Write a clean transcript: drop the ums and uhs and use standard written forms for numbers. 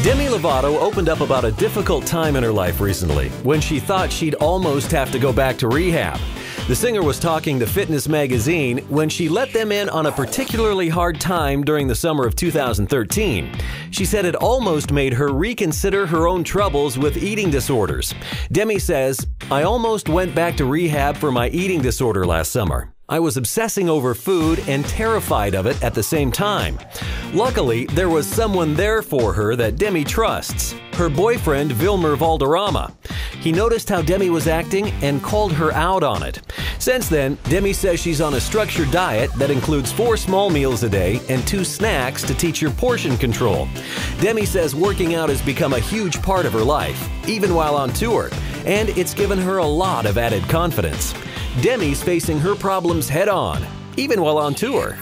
Demi Lovato opened up about a difficult time in her life recently when she thought she'd almost have to go back to rehab. The singer was talking to Fitness Magazine when she let them in on a particularly hard time during the summer of 2013. She said it almost made her reconsider her own troubles with eating disorders. Demi says, "I almost went back to rehab for my eating disorder last summer. I was obsessing over food and terrified of it at the same time. Luckily, there was someone there for her that Demi trusts, her boyfriend Vilmer Valderrama. He noticed how Demi was acting and called her out on it. Since then, Demi says she's on a structured diet that includes 4 small meals a day and 2 snacks to teach her portion control. Demi says working out has become a huge part of her life, even while on tour, and it's given her a lot of added confidence. Demi's facing her problems head-on, even while on tour."